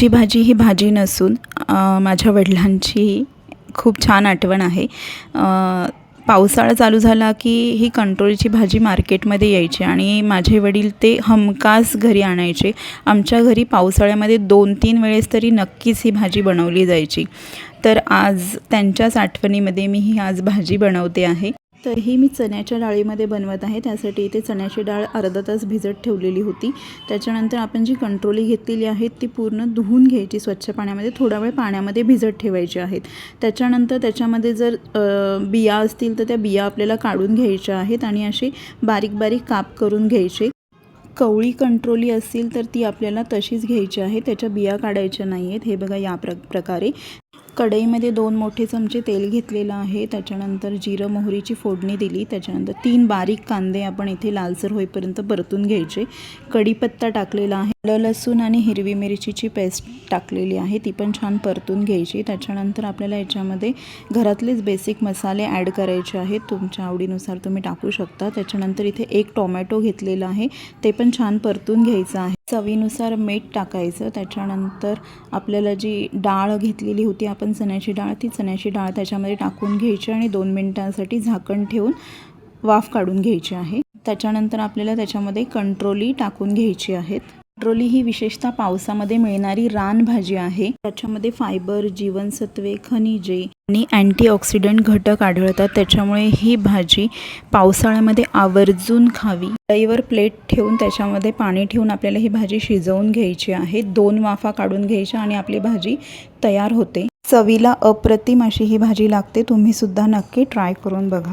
कंट्रोलची भाजी ही भाजी नसून माझ्या वडिलांची खूप छान आठवण आहे। पावसाळा चालू झाला की ही कंट्रोलची भाजी मार्केटमध्ये यायची आणि माझे वडील ते हमखास घरी आणायचे। आमच्या घरी पावसाळ्यामध्ये 2-3 वेळेस तरी नक्कीच ही भाजी बनवली जायची। तर आज त्यांच्याच आठवणीमध्ये मी ही आज भाजी बनवते आहे। तर ही मी चण्याच्या डाळीमध्ये बनवत आहे। त्यासाठी इथे चण्याची डाळ अर्धा तास भिजत ठेवलेली होती। त्याच्यानंतर आपण जी कंट्रोली घेतलेली आहे ती पूर्ण धुवून घ्यायची स्वच्छ पाण्यामध्ये, थोडा वेळ पाण्यामध्ये भिजत ठेवायची आहेत। त्याच्यानंतर त्याच्यामध्ये जर बिया असतील तर त्या बिया आपल्याला काढून घ्यायच्या आहेत आणि असे बारीक बारीक काप करून घ्यायचे। कवळी कंट्रोली असेल तर ती आपल्याला तशीच घ्यायची आहे, त्याच्या बिया काढायच्या नाही आहेत। हे बघा या प्रकारे कढईमध्ये 2 मोठे चमचे तेल घेतलेलं आहे। त्याच्यानंतर जिरं मोहरीची फोडणी दिली। त्याच्यानंतर 3 बारीक कांदे आपण इथे लालसर होईपर्यंत परतून घ्यायचे। कढीपत्ता टाकलेला आहे, लसूण आणि हिरवी मिरचीची पेस्ट टाकलेली आहे, ती पण छान परतून घ्यायची। त्याच्यानंतर आपल्याला याच्यामध्ये घरातलेच बेसिक मसाले ॲड करायचे आहेत, तुमच्या आवडीनुसार तुम्ही टाकू शकता। त्याच्यानंतर इथे 1 टोमॅटो घेतलेला आहे, ते पण छान परतून घ्यायचं आहे। चवीनुसार मीठ टाकायचं। त्याच्यानंतर आपल्याला जी डाळ घेतलेली होती आपण चण्याची डाळ, ती चण्याची डाळ त्याच्यामध्ये टाकून घ्यायची आणि 2 मिनिटांसाठी झाकण ठेवून वाफ काढून घ्यायची आहे। त्याच्यानंतर आपल्याला त्याच्यामध्ये कंट्रोली टाकून घ्यायची आहेत। कंट्रोली ही विशेषतः पावसामध्ये मिळणारी रानभाजी आहे। त्याच्यामध्ये फायबर, जीवनसत्वे, खनिजे आणि अँटीऑक्सिडंट घटक आढळतात। त्याच्यामुळे ही भाजी पावसाळ्यामध्ये आवर्जून खावी। कढईवर प्लेट ठेवून त्याच्यामध्ये पाणी ठेवून आपल्याला ही भाजी शिजवून घ्यायची आहे। 2 वाफा काढून घ्यायच्या आणि आपली भाजी तयार होते। चवीला अप्रतिम अशी ही भाजी लागते, तुम्ही सुद्धा नक्की ट्राय करून बघा।